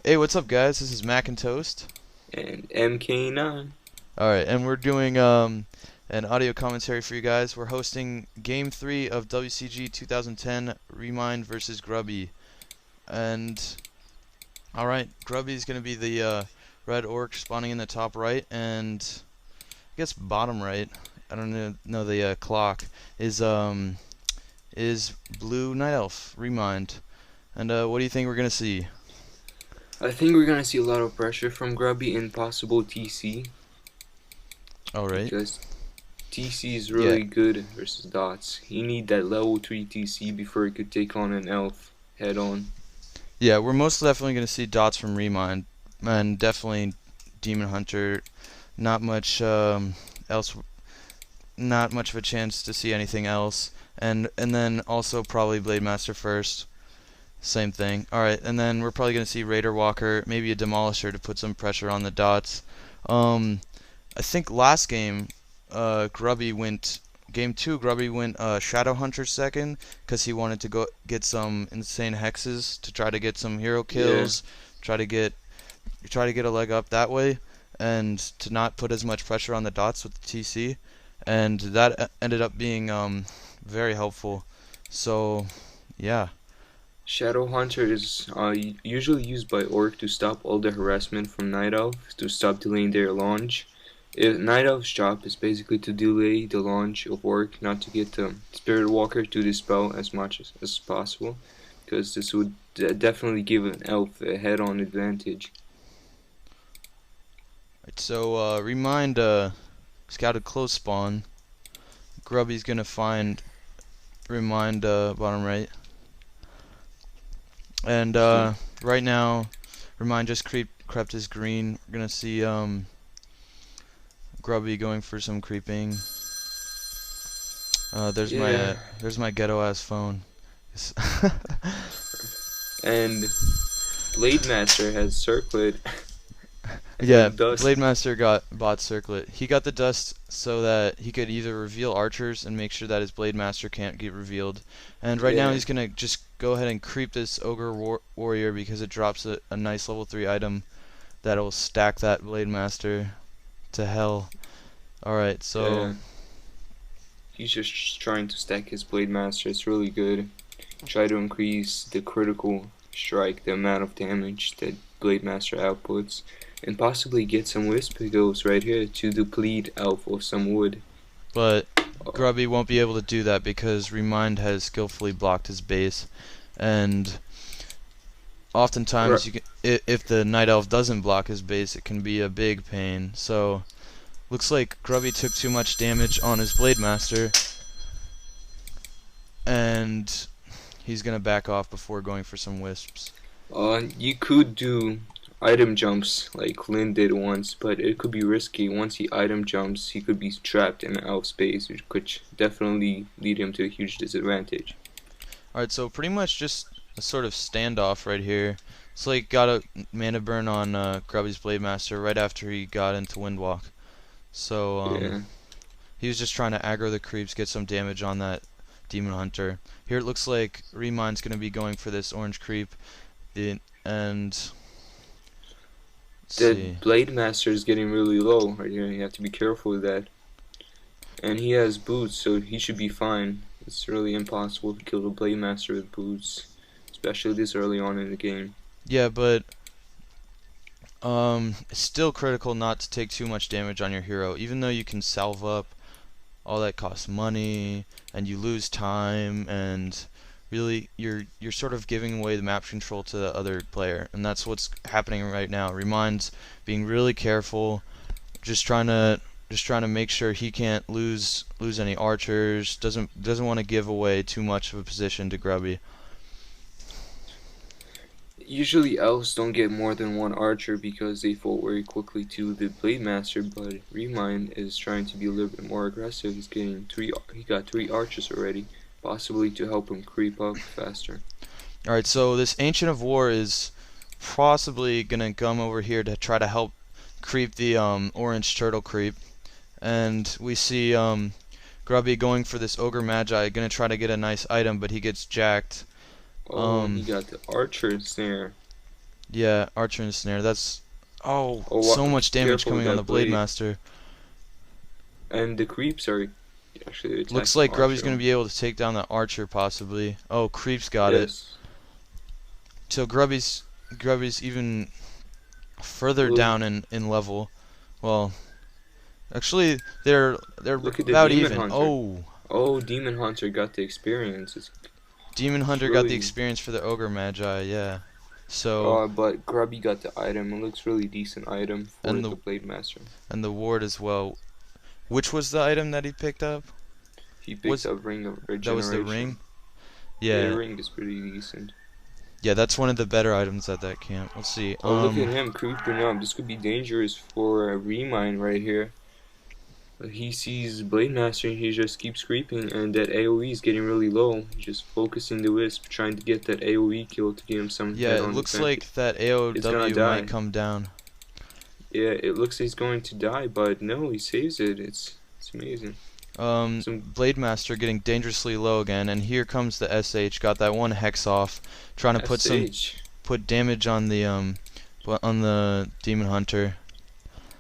Hey, what's up, guys? This is Mac and Toast. And mk9. All right, and we're doing an audio commentary for you guys. We're hosting Game 3 of WCG 2010 ReMinD versus Grubby. And all right, Grubby's gonna be the red orc spawning in the top right, and I guess bottom right. I don't know the clock is blue night elf ReMinD. And what do you think we're gonna see? I think we're gonna see a lot of pressure from Grubby in possible TC All right, because TC is yeah. really good versus dots. He need that level 3 TC before he could take on an elf head on. Yeah, we're most definitely going to see dots from ReMinD, and definitely Demon Hunter. Not much else, not much of a chance to see anything else, and then also probably Blade Master first. Same thing. All right, and then we're probably going to see Raider Walker, maybe a Demolisher to put some pressure on the dots. Um, I think last game, Grubby went game two. Grubby went Shadow Hunter second because he wanted to go get some insane hexes to try to get some hero Yeah, kills, try to get a leg up that way, and to not put as much pressure on the dots with the TC, and that ended up being very helpful. So yeah. Shadow Hunter is usually used by Orc to stop all the harassment from Night Elf, to stop delaying their launch. Night Elf's job is basically to delay the launch of Orc, not to get the Spirit Walker to dispel as much as possible, because this would definitely give an Elf a head-on advantage. Right, so ReMinD scouted close spawn. Grubby's gonna find ReMinD bottom right. And He, right now, ReMinD just crept his green. We're gonna see Grubby going for some creeping. yeah, There's my ghetto ass phone. and Blade Master has Circlet Yeah, and Dust. Blade Master got bot circlet. He got the dust so that he could either reveal archers and make sure that his Blade Master can't get revealed. And right now Yeah, he's gonna just go ahead and creep this ogre warrior because it drops a nice level 3 item that'll stack that Blade Master to hell. Alright, so yeah. He's just trying to stack his Blade Master. It's really good. Try to increase the critical strike, the amount of damage that Blade Master outputs, and possibly get some Wisp Goes right here to deplete Elf of some wood. but Uh, Grubby won't be able to do that because ReMinD has skillfully blocked his base, and oftentimes if the Night Elf doesn't block his base, it can be a big pain. So looks like Grubby took too much damage on his Blade Master, and he's gonna back off before going for some wisps. you could do item jumps like Lynn did once, but it could be risky. Once he item jumps, he could be trapped in elf space, which could definitely lead him to a huge disadvantage. Alright, so pretty much just a sort of standoff right here. It's like got a mana burn on Grubby's Blade Master right after he got into Windwalk. So Yeah. he was just trying to aggro the creeps, get some damage on that Demon Hunter. Here it looks like ReMind's going to be going for this orange creep, and let's The see. Blade Master is getting really low right here. You have to be careful with that. And he has boots, so he should be fine. It's really impossible to kill the Blade Master with boots, especially this early on in the game. Yeah, but it's still critical not to take too much damage on your hero, even though you can salve up. All that costs money, and you lose time, and really you're sort of giving away the map control to the other player, and that's what's happening right now. ReMind's being really careful, just trying to make sure he can't lose any archers. Doesn't want to give away too much of a position to Grubby. Usually elves don't get more than one archer because they fall very quickly to the Blade Master, but ReMind is trying to be a little bit more aggressive. He got three archers already, possibly to help him creep up faster. All right, so this Ancient of War is possibly gonna come over here to try to help creep the orange turtle creep, and we see Grubby going for this Ogre Magi, gonna try to get a nice item, but he gets jacked. Oh, he Um, got the archers there. Yeah, Archer and Snare. That's Oh, so much damage careful with coming on that the Blade blade. Master. And the creeps are actually Looks attacking like Grubby's Archer. gonna be able to take down the Archer possibly. Oh, Creep's got it. Yes. So Grubby's even further Look, down in level. Well, actually they're look at the about Demon even. Hunter. Oh, Oh, Demon Hunter got the experience. Demon It's Hunter got the really. experience for the Ogre Magi, yeah. So But Grubby got the item. It looks really decent item for and the Blade Master. the ward as well. Which was the item that he picked up? He picked Was up Ring of that was the Regeneration. ring? Yeah, the Yeah. ring is pretty decent. Yeah, that's one of the better items at that camp. Let's see. Oh, look at him creeping up. This could be dangerous for ReMinD right here. He sees Blade Master and he just keeps creeping, and that AoE is getting really low. He's just focusing the Wisp, trying to get that AoE kill to give him some Yeah, it head-on looks defense. like that It's gonna AOW might die. come down. Yeah, it looks like he's going to die, but no, he saves it. It's amazing. Some Blade Master getting dangerously low again, and here comes the SH. Got that one hex off, trying to SH. put damage on the Demon Hunter.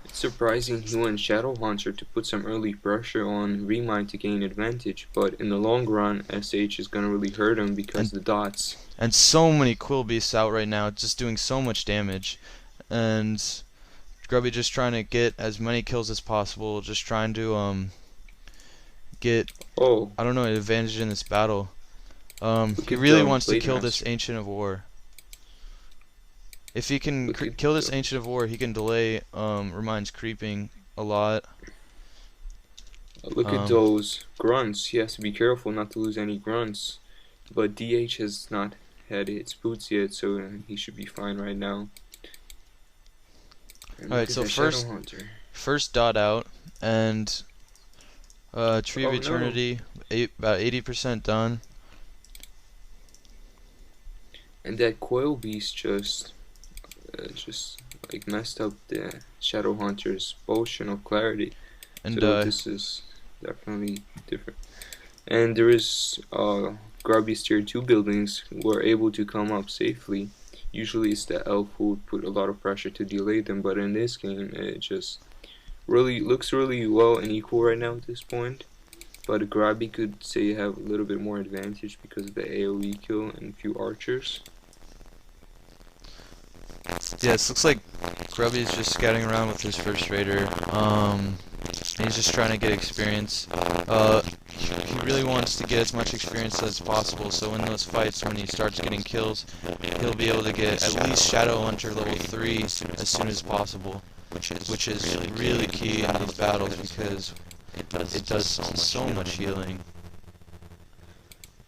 It's surprising he went Shadow Hunter to put some early pressure on ReMinD to gain advantage, but in the long run, SH is gonna really hurt him because And the dots. and so many Quill Beasts out right now, just doing so much damage, and Grubby just trying to get as many kills as possible, just trying to get Oh, I don't know an advantage in this battle. look He at really the wants to Blade kill this Master. Ancient of War. If he can Look at kill this the, Ancient of War, he can delay ReMinD's creeping a lot. look at Um, those grunts. He has to be careful not to lose any grunts. But DH has not had its boots yet, so he should be fine right now. And look Alright, at so that Shadow Hunter. first dot out, and Tree of Oh no! Eternity, about 80% done. And that Coil Beast just like messed up the Shadow Hunter's potion of clarity. And So this is definitely different. And there is Grubby's tier 2 buildings who are able to come up safely. Usually it's the elf who would put a lot of pressure to delay them, but in this game it just really looks really well and equal right now at this point. But Grubby could say have a little bit more advantage because of the AoE kill and a few archers. yeah, it looks like Grubby's just scouting around with his first raider. And he's just trying to get experience. He really wants to get as much experience as possible, so in those fights when he starts getting kills, he'll be able to get at least Shadow Hunter level 3 as soon as possible, which is really key in these battles because it does so much healing.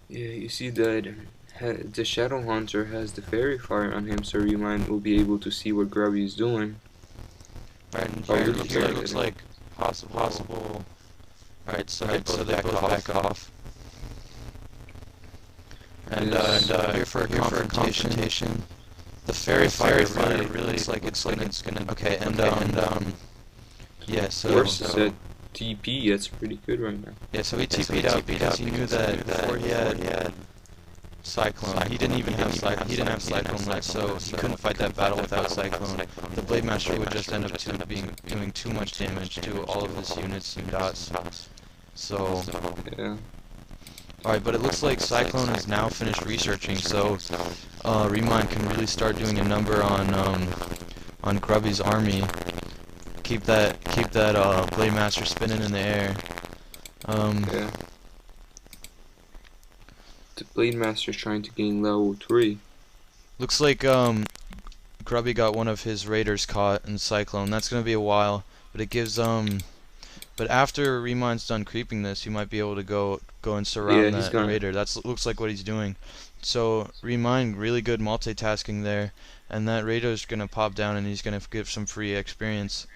Yeah, you see that the Shadow Hunter has the Fairy Fire on him, so ReMinD will be able to see what Grubby is doing. Right, and Oh, here look here at it looks it. like possible. Alright, so they both back off. And here for a confrontation. The Fairy Fire really looks like it's gonna. Okay, yeah. Of course, it's at TP, that's pretty good right now. Yeah, so he TP'd out because he knew that before he had Cyclone. He didn't even have Cyclone. He didn't have Cyclone left, so he couldn't fight that battle without Cyclone. The Blade Master would just end up doing too much damage to all of his units and dots. So, Yeah. alright, but it looks like Cyclone has now finished researching, so ReMinD can really start doing a number on Grubby's army. Keep that Blade Master spinning in the air. Yeah. The Blade Master's trying to gain level 3. Looks like Grubby got one of his raiders caught in Cyclone. That's gonna be a while, but it gives but after ReMinD's done creeping this, he might be able to go and surround Yeah, he's that gonna. raider. Looks like what he's doing. So ReMinD really good multitasking there, and that raider's gonna pop down and he's gonna give some free experience.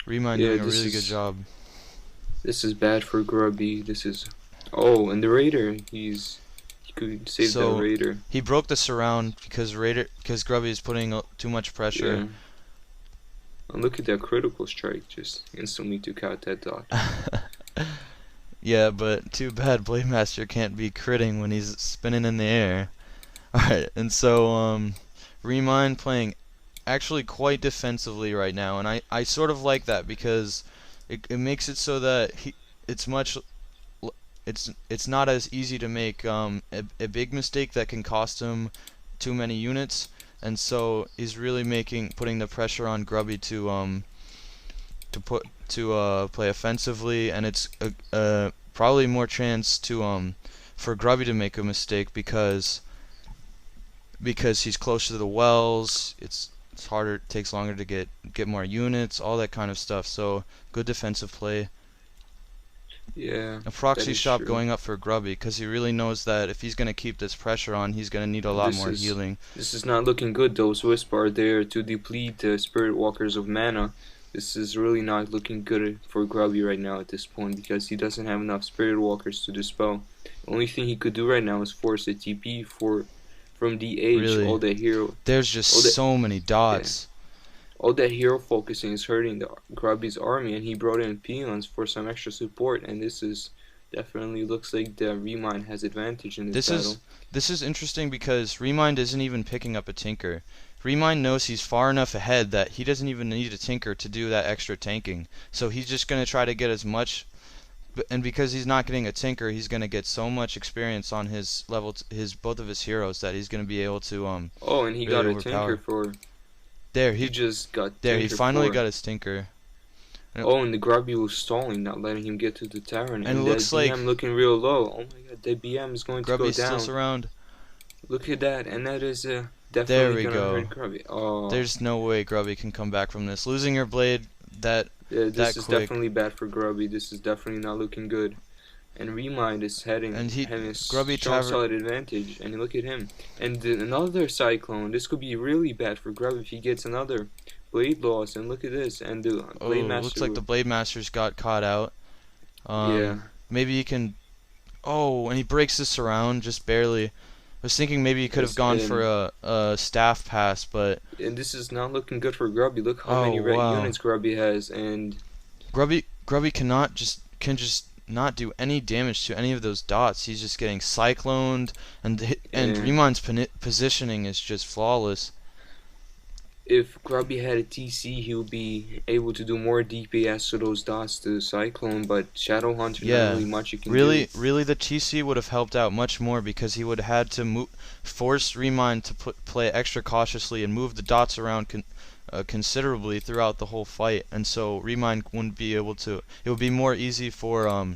ReMinD Yeah, doing a really good job. this is bad for Grubby. This is. Oh, and the Raider, he could save So that Raider. he broke the surround because Grubby is putting too much pressure. Yeah. And look at that critical strike, just instantly took out that dot. Yeah, but too bad Blade Master can't be critting when he's spinning in the air. Alright, and so ReMinD playing actually quite defensively right now, and I sort of like that because it makes it so that it's much it's not as easy to make a big mistake that can cost him too many units, and so he's really putting the pressure on Grubby to play offensively, and it's probably more chance to for Grubby to make a mistake because he's closer to the wells. It's harder, it takes longer to get more units, all that kind of stuff. So good defensive play. Yeah, A that proxy is shop true. going up for Grubby because he really knows that if he's gonna keep this pressure on, he's gonna need a lot This more is healing. this is not looking good. Those Wisp are there to deplete the Spirit Walkers of mana. This is really not looking good for Grubby right now at this point because he doesn't have enough Spirit Walkers to dispel. The only thing he could do right now is force a TP from DH. Really, there's just All that so many yeah. dots. All that hero focusing is hurting the Grubby's army, and he brought in peons for some extra support, and this is definitely looks like the ReMinD has advantage in this This is battle. this is interesting because ReMinD isn't even picking up a Tinker. ReMinD knows he's far enough ahead that he doesn't even need a Tinker to do that extra tanking. So he's just gonna try to get as much, and because he's not getting a Tinker, he's gonna get so much experience on his both of his heroes that he's gonna be able to Oh, and he really got a Tinker overpower. for. There He just got he Tinker finally for. got his Tinker. Oh, and the Grubby was stalling, not letting him get to the Tavern, And it and that looks like BM looking real low. Oh my god, that BM is going to go Grubby's still down. around. Look at that, and that is There definitely we gonna go. hurt Grubby. Oh, There's no way Grubby can come back from this. Losing your blade yeah, that this is quick. definitely bad for Grubby. This is definitely not looking good. And ReMinD is And having a Grubby strong Tavern. solid advantage. And look at him. And another Cyclone. This could be really bad for Grubby if he gets another Blade loss. And look at this. And the Oh, Blade looks like Master. the Blade Masters got caught out. Yeah. Maybe he can. Oh, and he breaks this around just barely. I was thinking maybe he could have Yes, gone for a staff pass, but and this is not looking good for Grubby. Look how oh many red wow, units Grubby has. And Grubby can just not do any damage to any of those dots. He's just getting cycloned, and uh, ReMind's positioning is just flawless. if Grubby had a TC, he would be able to do more DPS to those dots to Cyclone. But Shadow Hunter, not Yeah, really much you can do. really, the TC would have helped out much more because he would have had to force ReMind to play extra cautiously and move the dots around considerably throughout the whole fight, and so ReMind wouldn't be able to. It would be more easy for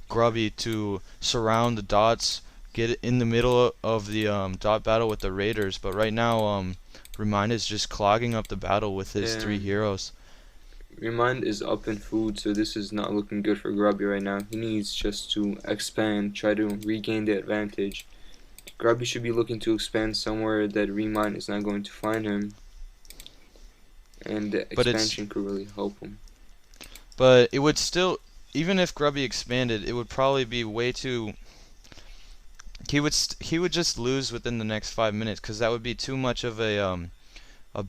Grubby to surround the dots, get it in the middle of the dot battle with the raiders. But right now, ReMind is just clogging up the battle with his Yeah. three heroes. ReMinD is up in food, so this is not looking good for Grubby right now. He needs just to expand, try to regain the advantage. Grubby should be looking to expand somewhere that ReMind is not going to find him, and the But expansion could really help him. it would still, even if Grubby expanded, it would probably be way too. He would just lose within the next 5 minutes because that would be too much of a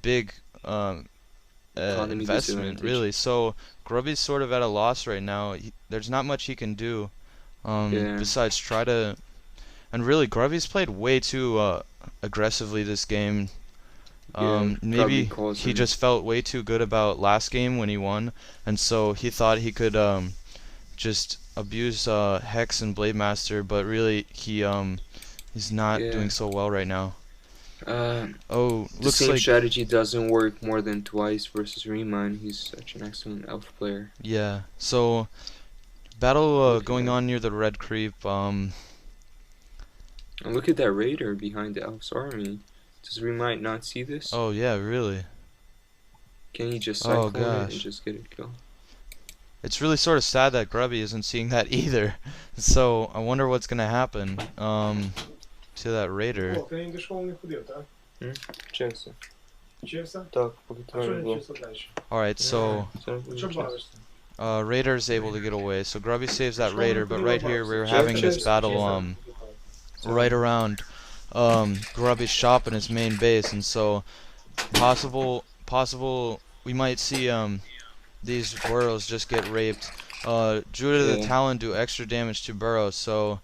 big Economy investment, disadvantage. really. So Grubby's sort of at a loss right now. There's not much he can do Yeah, besides try to. And really, Grubby's played way too aggressively this game. yeah, probably Maybe caused he him. just felt way too good about last game when he won, and so he thought he could just abuse Hex and Blade Master, but really he's not Yeah. doing so well right now. Uh, Oh, the looks same like strategy doesn't work more than twice versus ReMind. He's such an excellent elf player. yeah. So battle Look at going that. on near the red creep. And look at that raider behind the elf's army. Does ReMind not see this? Oh yeah, really. Can he just Oh cyclone it and gosh. just get it killed? It's really sort of sad that Grubby isn't seeing that either. So I wonder what's gonna happen to that raider. О, ты не дошел, не ходил, так? Чесно. Вчився? Так, поки А що твоє не було. вчився далі? Alright, so Що бавишся? Raider's able to get away. So Grubby saves that raider, but right here we're Check, having this check, battle right around Grubby's shop and his main base, and so possible we might see these burrows just get raped. Judah the Yeah. Talon do extra damage to burrows, so